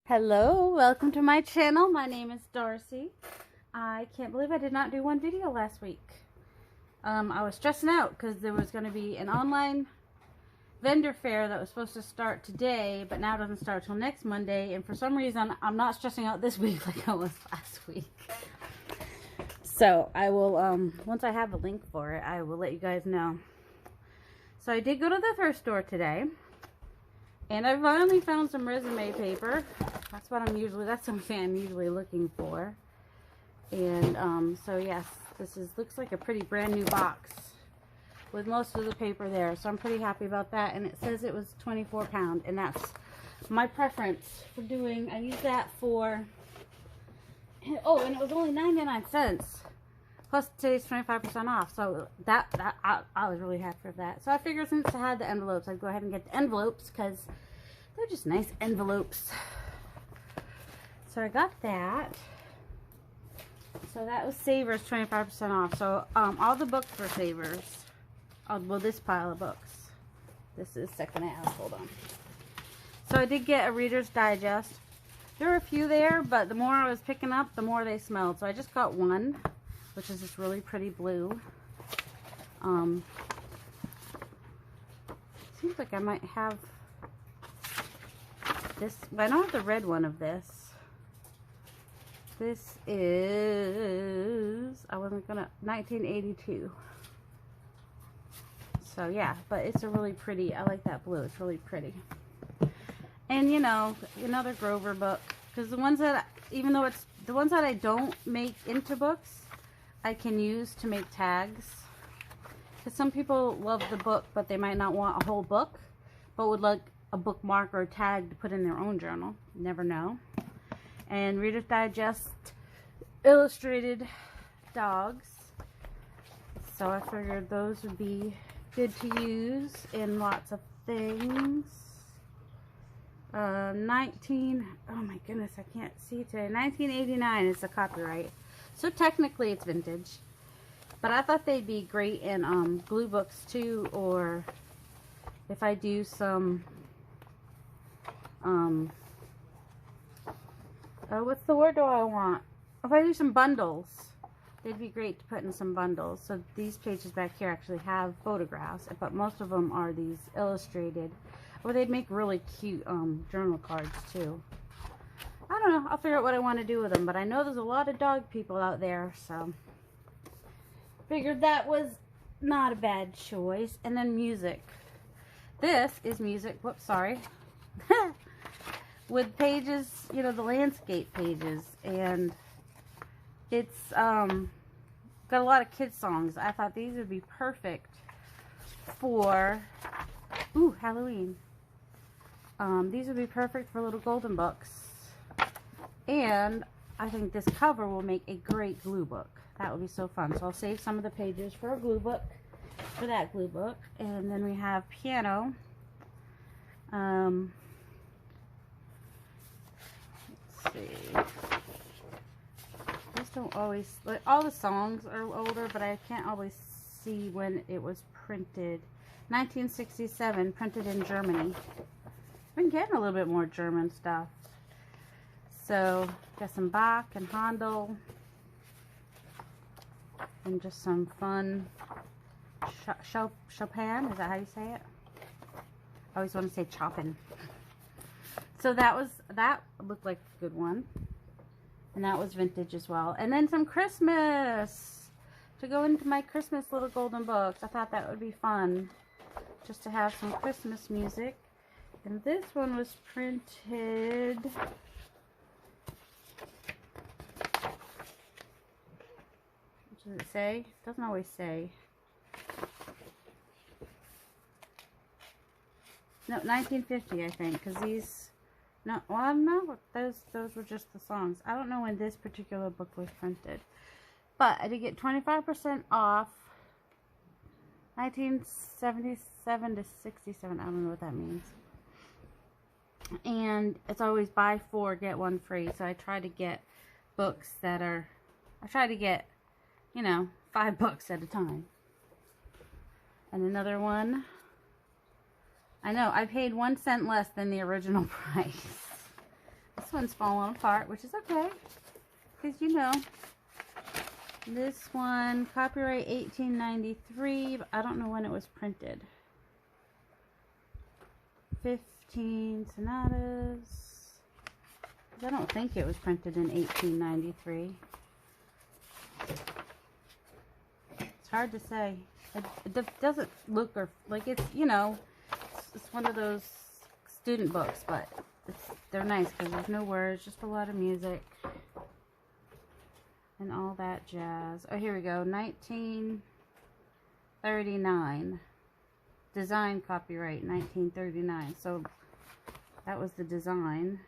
Hello, welcome to my channel. My name is Darcy. I can't believe I did not do one video last week. I was stressing out because there was going to be an online vendor fair that was supposed to start today, but now it doesn't start till next Monday, and for some reason I'm not stressing out this week like I was last week. So I will, once I have a link for it, I will let you guys know. So I did go to the thrift store today, and I finally found some resume paper. That's something I'm usually looking for. And so yes, looks like a pretty brand new box with most of the paper there. So I'm pretty happy about that. And it says it was 24 pound, and that's my preference for doing. I use that for, oh, and it was only 99 cents. Plus today's 25% off. So I was really happy with that. So I figured since I had the envelopes, I'd go ahead and get the envelopes because they're just nice envelopes. So I got that. So that was Savers 25% off. So all the books were Savers. Well, this pile of books. This is secondhand. Hold on. So I did get a Reader's Digest. There were a few there, but the more I was picking up, the more they smelled. So I just got one, which is this really pretty blue. Seems like I might have this. I don't have the red one of this. This is, 1982. So yeah, but it's a really pretty, I like that blue. It's really pretty. And you know, another Grover book. Because the ones that, even though it's, the ones that I don't make into books, I can use to make tags. Because some people love the book, but they might not want a whole book, but would like a bookmark or a tag to put in their own journal. You never know. And Reader's Digest illustrated dogs. So I figured those would be good to use in lots of things. Oh my goodness, I can't see today. 1989 is the copyright. So technically it's vintage. But I thought they'd be great in glue books too, or if I do some what's the word do I want? If I do some bundles, they'd be great to put in some bundles. So these pages back here actually have photographs, but most of them are these illustrated. Or they'd make really cute journal cards too. I don't know. I'll figure out what I want to do with them. But I know there's a lot of dog people out there, so figured that was not a bad choice. And then music. This is music. Whoops, sorry. With pages, you know, the landscape pages, and it's got a lot of kids songs. I thought these would be perfect for Halloween. These would be perfect for little golden books, and I think this cover will make a great glue book. That would be so fun. So I'll save some of the pages for a glue book, for that glue book. And then we have piano. See. These don't always, like, all the songs are older, but I can't always see when it was printed. 1967, printed in Germany. I've been getting a little bit more German stuff. So got some Bach and Handel, and just some fun Chopin. Is that how you say it? I always want to say Chopin. So that looked like a good one. And that was vintage as well. And then some Christmas to go into my Christmas little golden books. I thought that would be fun just to have some Christmas music. And this one was printed, what does it say? It doesn't always say. No, 1950, I think, because these, no, well, no, those were just the songs. I don't know when this particular book was printed, but I did get 25% off. 1977 to 67. I don't know what that means. And it's always buy 4 get 1 free. So I try to get books that are, you know, 5 books at a time. And another one. I know, I paid 1 cent less than the original price. one's falling apart, which is okay. Because, you know, this one, copyright 1893. I don't know when it was printed. 15 sonatas. I don't think it was printed in 1893. It's hard to say. It doesn't look or like it's, you know, it's one of those student books, but they're nice because there's no words, just a lot of music and all that jazz. Oh, here we go. 1939. Design copyright 1939. So that was the design.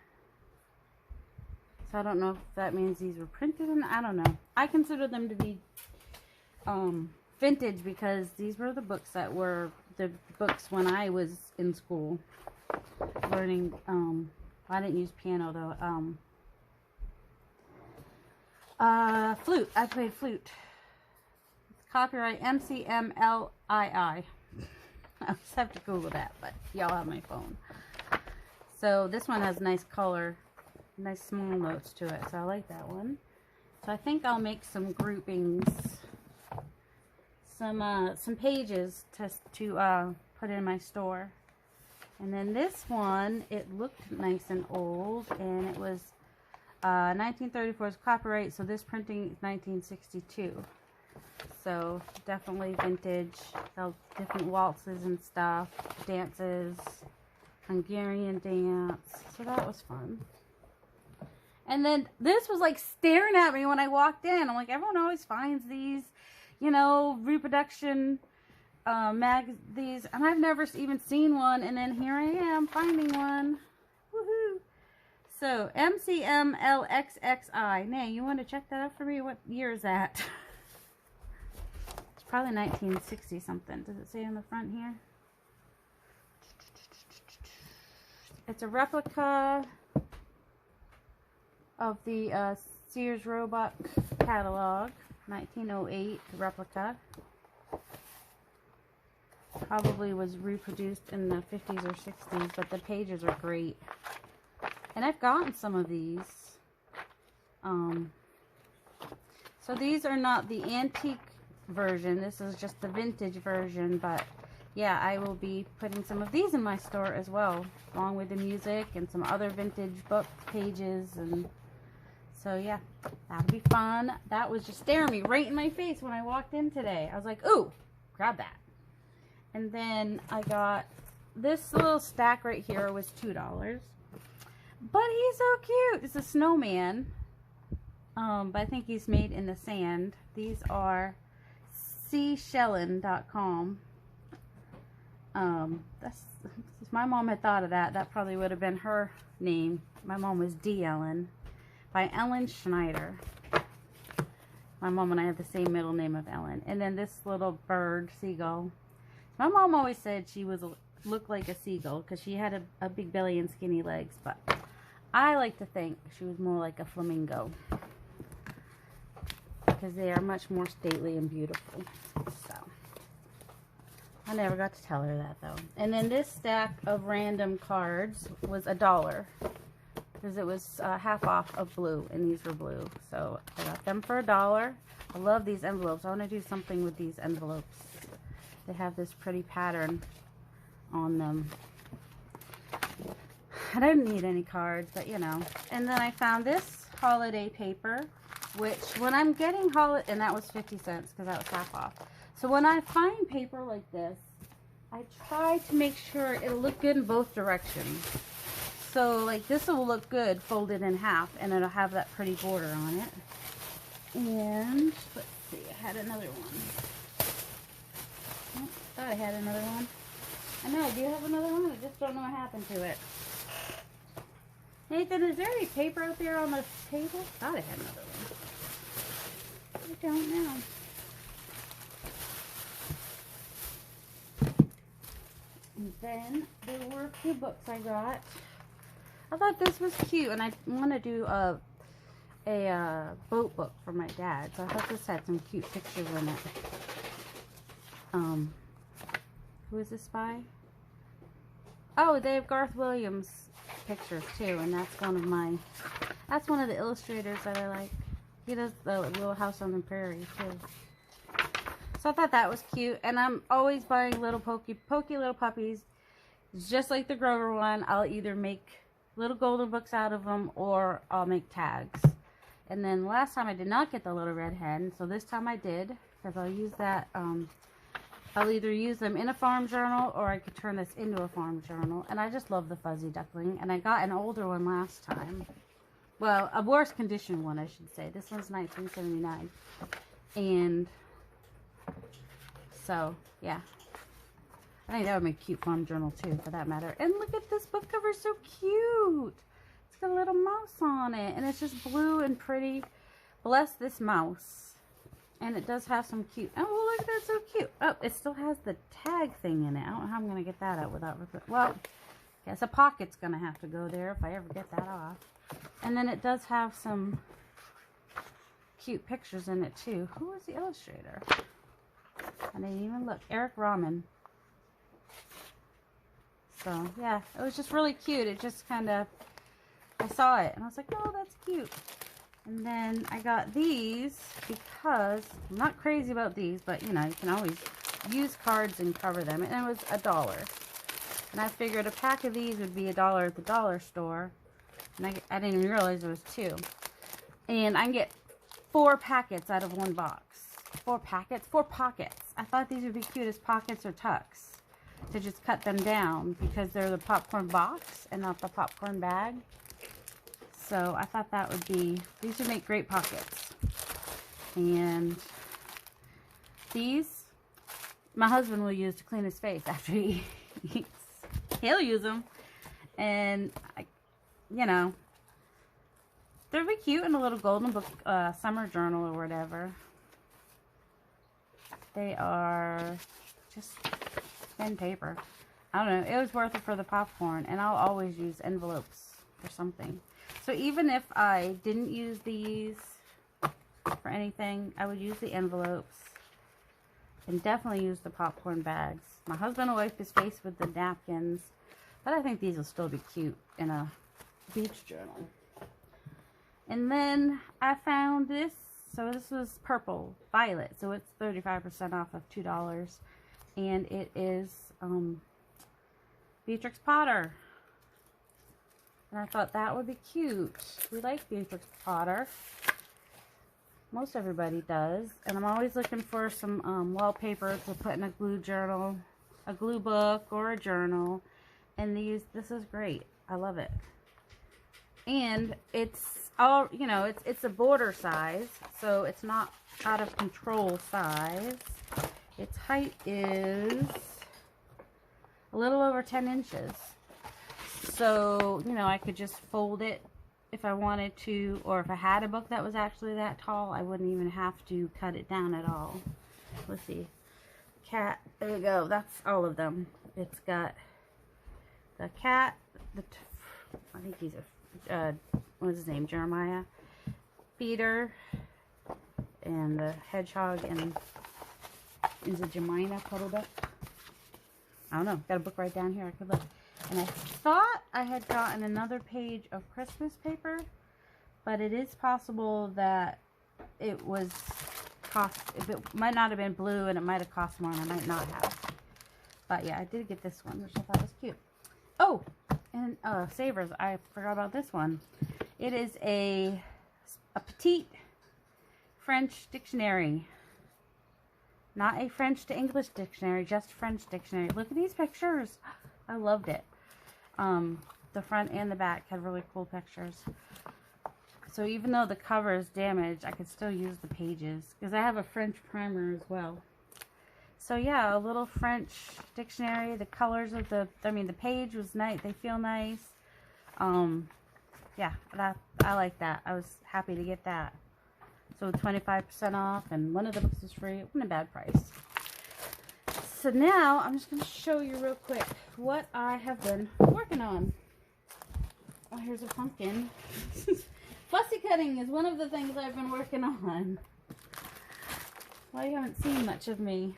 So I don't know if that means these were printed in, I don't know. I consider them to be vintage because these were the books that were the books when I was in school learning. I didn't use piano though. Flute. I played flute. It's copyright MCMLII. I just have to Google that, but y'all have my phone. So this one has nice color, nice small notes to it. So I like that one. So I think I'll make some groupings, some pages to put in my store. And then this one, it looked nice and old, and it was 1934's copyright, so this printing is 1962. So definitely vintage. Different waltzes and stuff, dances, Hungarian dance. So that was fun. And then this was like staring at me when I walked in. I'm like, everyone always finds these, you know, reproduction these, and I've never even seen one, and then here I am finding one. Woohoo! So MCMLXXI. Nay, you want to check that out for me? What year is that? It's probably 1960 something. Does it say on the front here? It's a replica of the Sears Roebuck catalog, 1908 replica. Probably was reproduced in the 50s or 60s, but the pages are great. And I've gotten some of these. So these are not the antique version. This is just the vintage version, but yeah, I will be putting some of these in my store as well, along with the music and some other vintage book pages. And so yeah, that'll be fun. That was just staring me right in my face when I walked in today. I was like, ooh, grab that. And then I got this little stack right here was $2. But he's so cute. It's a snowman. But I think he's made in the sand. These are seashellin.com. That's if my mom had thought of that, that probably would have been her name. My mom was D. Ellen, by Ellen Schneider. My mom and I have the same middle name of Ellen. And then this little bird, seagull. My mom always said she looked like a seagull because she had a big belly and skinny legs, but I like to think she was more like a flamingo because they are much more stately and beautiful. So I never got to tell her that though. And then this stack of random cards was $1 because it was half off of blue, and these were blue, so I got them for $1. I love these envelopes. I want to do something with these envelopes. They have this pretty pattern on them. I didn't need any cards, but you know. And then I found this holiday paper, which when I'm getting holiday, and that was 50 cents because that was half off. So when I find paper like this, I try to make sure it'll look good in both directions. So like this will look good folded in half, and it'll have that pretty border on it. And let's see, I had another one. Oh, thought I had another one. I know, do you have another one? I just don't know what happened to it. Nathan, is there any paper out there on the table? Thought I had another one. I don't know. And then there were a few books I got. I thought this was cute, and I want to do a boat book for my dad. So I thought this had some cute pictures in it. Who is this by? Oh, they have Garth Williams pictures too, and that's one of the illustrators that I like. He does the Little House on the Prairie too. So I thought that was cute, and I'm always buying little pokey little puppies, just like the Grover one. I'll either make little golden books out of them, or I'll make tags. And then last time I did not get the little red hen, so this time I did, because I'll use that. I'll either use them in a farm journal, or I could turn this into a farm journal. And I just love the fuzzy duckling. And I got an older one last time. Well, a worse condition one, I should say. This one's 1979. And so, yeah. I think that would make a cute farm journal too, for that matter. And look at this book cover, so cute. It's got a little mouse on it. And it's just blue and pretty. Bless this mouse. And it does have some cute... Oh, look, that's so cute. Oh, it still has the tag thing in it. I don't know how I'm going to get that out without... Well, I guess a pocket's going to have to go there if I ever get that off. And then it does have some cute pictures in it, too. Who was the illustrator? I didn't even look. Eric Rahman. So, yeah. It was just really cute. It just kind of... I saw it, and I was like, oh, that's cute. And then I got these because I'm not crazy about these, but you know, you can always use cards and cover them. And it was $1. And I figured a pack of these would be $1 at the dollar store. And I didn't even realize it was 2. And I can get 4 packets out of one box. 4 packets? 4 pockets. I thought these would be cute as pockets or tucks. To just cut them down because they're the popcorn box and not the popcorn bag. So I thought that would be, these would make great pockets. And these, my husband will use to clean his face after he eats. He'll use them. And, you know, they'll be cute in a little golden book, summer journal or whatever. They are just thin paper. I don't know. It was worth it for the popcorn. And I'll always use envelopes for something. So even if I didn't use these for anything, I would use the envelopes and definitely use the popcorn bags. My husband will wipe his face with the napkins, but I think these will still be cute in a beach journal. And then I found this. So this was purple, violet. So it's 35% off of $2. And it is Beatrix Potter. And I thought that would be cute. We like Beatrix Potter. Most everybody does. And I'm always looking for some wallpaper to put in a glue journal, a glue book, or a journal. And this is great. I love it. And it's all, you know, it's a border size. So it's not out of control size. Its height is a little over 10 inches. So, you know, I could just fold it if I wanted to, or if I had a book that was actually that tall, I wouldn't even have to cut it down at all. Let's see. Cat, there we go. That's all of them. It's got the cat, I think he's a, what's his name, Jeremiah, Peter, and the hedgehog, and is it Jemina Puddle Duck? I don't know. Got a book right down here. I could look. And I thought I had gotten another page of Christmas paper, but it is possible that it was it might not have been blue, and it might have cost more, and I might not have. But yeah, I did get this one, which I thought was cute. Oh, and Savers, I forgot about this one. It is a petite French dictionary. Not a French to English dictionary, just French dictionary. Look at these pictures. I loved it. The front and the back had really cool pictures. So even though the cover is damaged, I could still use the pages because I have a French primer as well. So yeah, a little French dictionary. The colors of the page was nice. They feel nice. Yeah, I like that. I was happy to get that. So 25% off, and one of the books is free. It wasn't a bad price. So now I'm just going to show you real quick what I have been working on. Oh, here's a pumpkin. Fussy cutting is one of the things I've been working on. Well, you haven't seen much of me.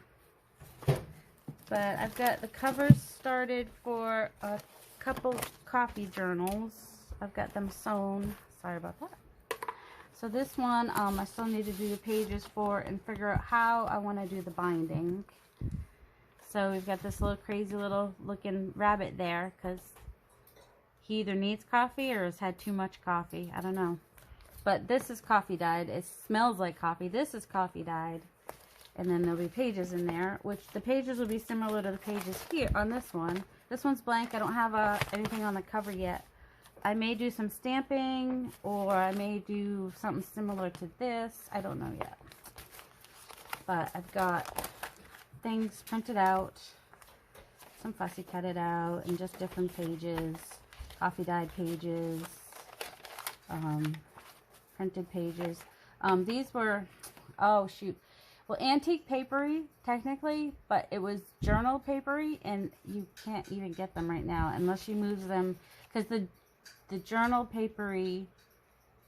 But I've got the covers started for a couple coffee journals. I've got them sewn. Sorry about that. So this one, I still need to do the pages for and figure out how I want to do the binding. So we've got this little crazy little looking rabbit there because he either needs coffee or has had too much coffee. I don't know. But this is coffee dyed. It smells like coffee. This is coffee dyed. And then there'll be pages in there, which the pages will be similar to the pages here on this one. This one's blank. I don't have anything on the cover yet. I may do some stamping, or I may do something similar to this. I don't know yet. But I've got things printed out, some fussy cut it out, and just different pages, coffee dyed pages, printed pages. These were, oh shoot, well, antique papery technically, but it was journal papery, and you can't even get them right now unless you move them, because the journal papery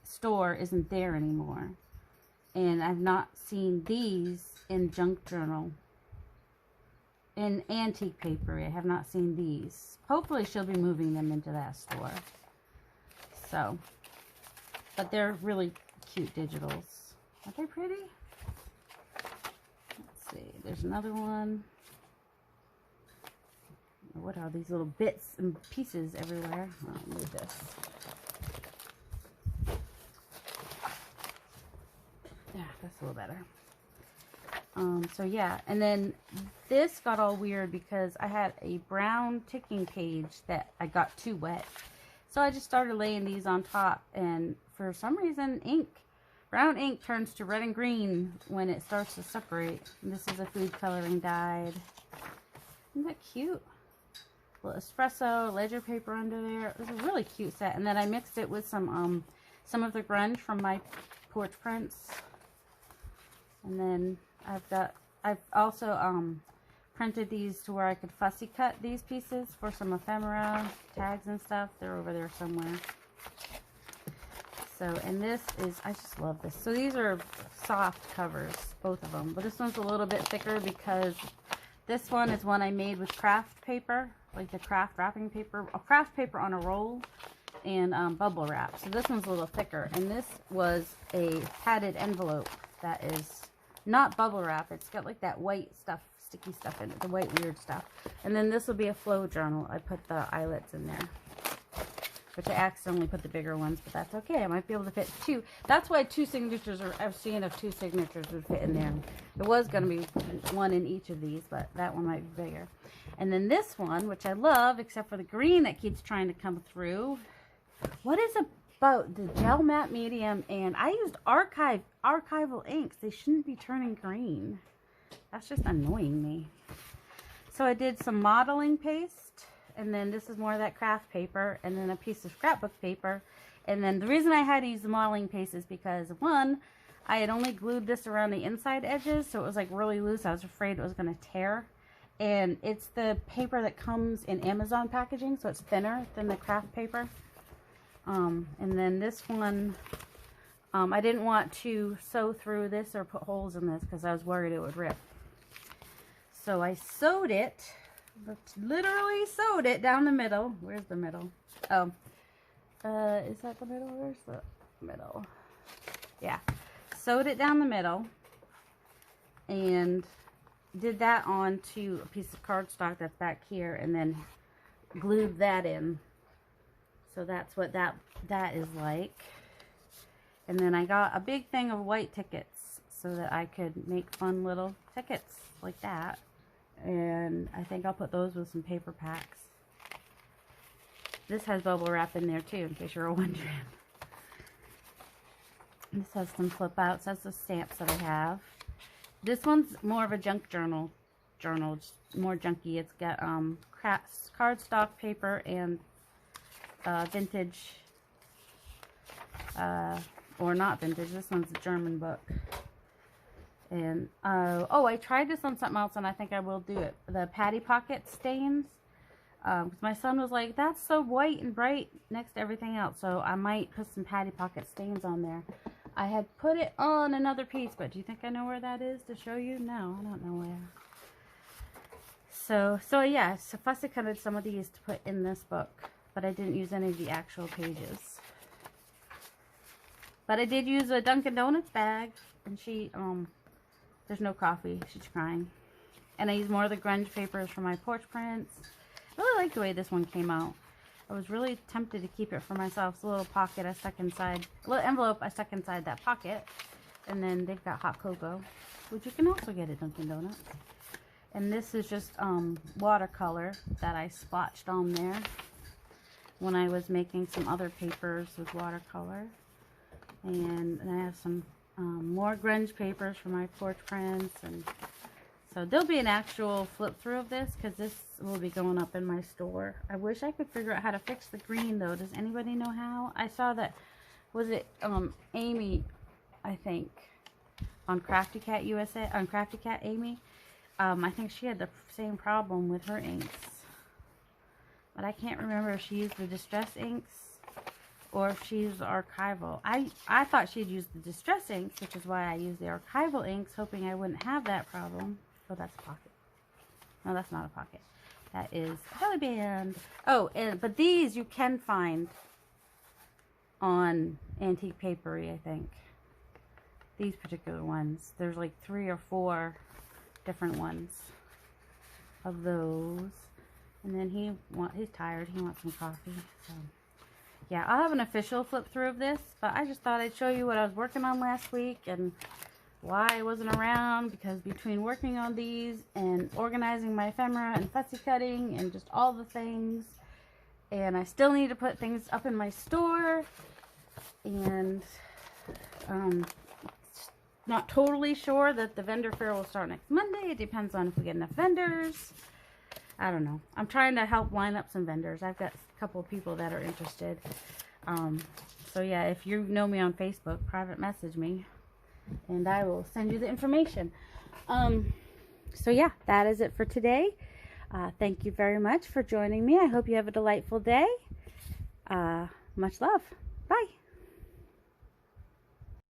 store isn't there anymore. And I've not seen these in junk journal. In antique papery, I have not seen these. Hopefully she'll be moving them into that store. So, but they're really cute digitals. Aren't they pretty? Let's see, there's another one. What are these little bits and pieces everywhere? I'll move this. Yeah, that's a little better. So yeah, and then this got all weird because I had a brown ticking page that I got too wet. So I just started laying these on top, and for some reason brown ink turns to red and green when it starts to separate. And this is a food coloring dyed. Isn't that cute? Little espresso, ledger paper under there. It was a really cute set. And then I mixed it with some of the grunge from my porch prints. And then I've also printed these to where I could fussy cut these pieces for some ephemera, tags and stuff. They're over there somewhere. So, and this is, I just love this. So these are soft covers, both of them. But this one's a little bit thicker because this one is one I made with craft paper, like the craft wrapping paper, a craft paper on a roll, and bubble wrap. So this one's a little thicker, and this was a padded envelope that is not bubble wrap. It's got like that white stuff, sticky stuff in it, the white weird stuff. And then this will be a flow journal. I put the eyelets in there, which I accidentally put the bigger ones, but that's okay. I might be able to fit two. That's why two signatures, or I was seeing if two signatures would fit in there. It was going to be one in each of these, but that one might be bigger. And then this one, which I love, except for the green that keeps trying to come through. What is about the gel matte medium? And I used archival inks. They shouldn't be turning green. That's just annoying me. So I did some modeling paste. And then this is more of that craft paper, and then a piece of scrapbook paper. And then the reason I had to use the modeling paste is because, one, I had only glued this around the inside edges, so it was like really loose. I was afraid it was going to tear. And it's the paper that comes in Amazon packaging, so it's thinner than the craft paper. And then this one, I didn't want to sew through this or put holes in this because I was worried it would rip. So I sewed it. Literally sewed it down the middle. Where's the middle? Oh, is that the middle? Where's the middle? Yeah, sewed it down the middle and did that onto a piece of cardstock that's back here, and then glued that in. So that's what that is like. And then I got a big thing of white tickets so that I could make fun little tickets like that. And I think I'll put those with some paper packs. This has bubble wrap in there too, in case you're wondering. This has some flip outs. That's the stamps that I have. This one's more of a junk journal. More junky. It's got cardstock paper and vintage, or not vintage. This one's a German book. And, oh, I tried this on something else, and I think I will do it. The Patty Pocket stains. Because my son was like, that's so white and bright next to everything else. So I might put some Patty Pocket stains on there. I had put it on another piece, but do you think I know where that is to show you? No, I don't know where. So yeah, so fussy cutted some of these to put in this book. but I didn't use any of the actual pages. But I did use a Dunkin' Donuts bag, and she, there's no coffee. She's crying. And I used more of the grunge papers for my porch prints. I really like the way this one came out. I was really tempted to keep it for myself. It's a little pocket I stuck inside, a little envelope I stuck inside that pocket. And then they've got hot cocoa, which you can also get at Dunkin' Donuts. And this is just watercolor that I splotched on there when I was making some other papers with watercolor. And I have some more grunge papers for my porch prints. And so there'll be an actual flip through of this, because this will be going up in my store. I wish I could figure out how to fix the green though. Does anybody know how? I saw that, was it Amy, I think, on Crafty Cat USA, on Crafty Cat Amy. I think she had the same problem with her inks. But I can't remember if she used the Distress inks or if she used the archival. I thought she'd used the Distress inks, which is why I used the archival inks, hoping I wouldn't have that problem. Oh, that's a pocket. No, that's not a pocket. That is a belly band. Oh, but these you can find on Antique Papery, I think. These particular ones. There's like 3 or 4 different ones of those. And then he's tired. He wants some coffee. So yeah, I'll have an official flip through of this, but I just thought I'd show you what I was working on last week and why I wasn't around, because between working on these and organizing my ephemera and fussy cutting and just all the things, and I still need to put things up in my store, and not totally sure that the vendor fair will start next Monday. It depends on if we get enough vendors. I don't know. I'm trying to help line up some vendors. I've got a couple of people that are interested. So yeah, if you know me on Facebook, private message me and I will send you the information. So yeah, that is it for today. Thank you very much for joining me. I hope you have a delightful day. Much love. Bye.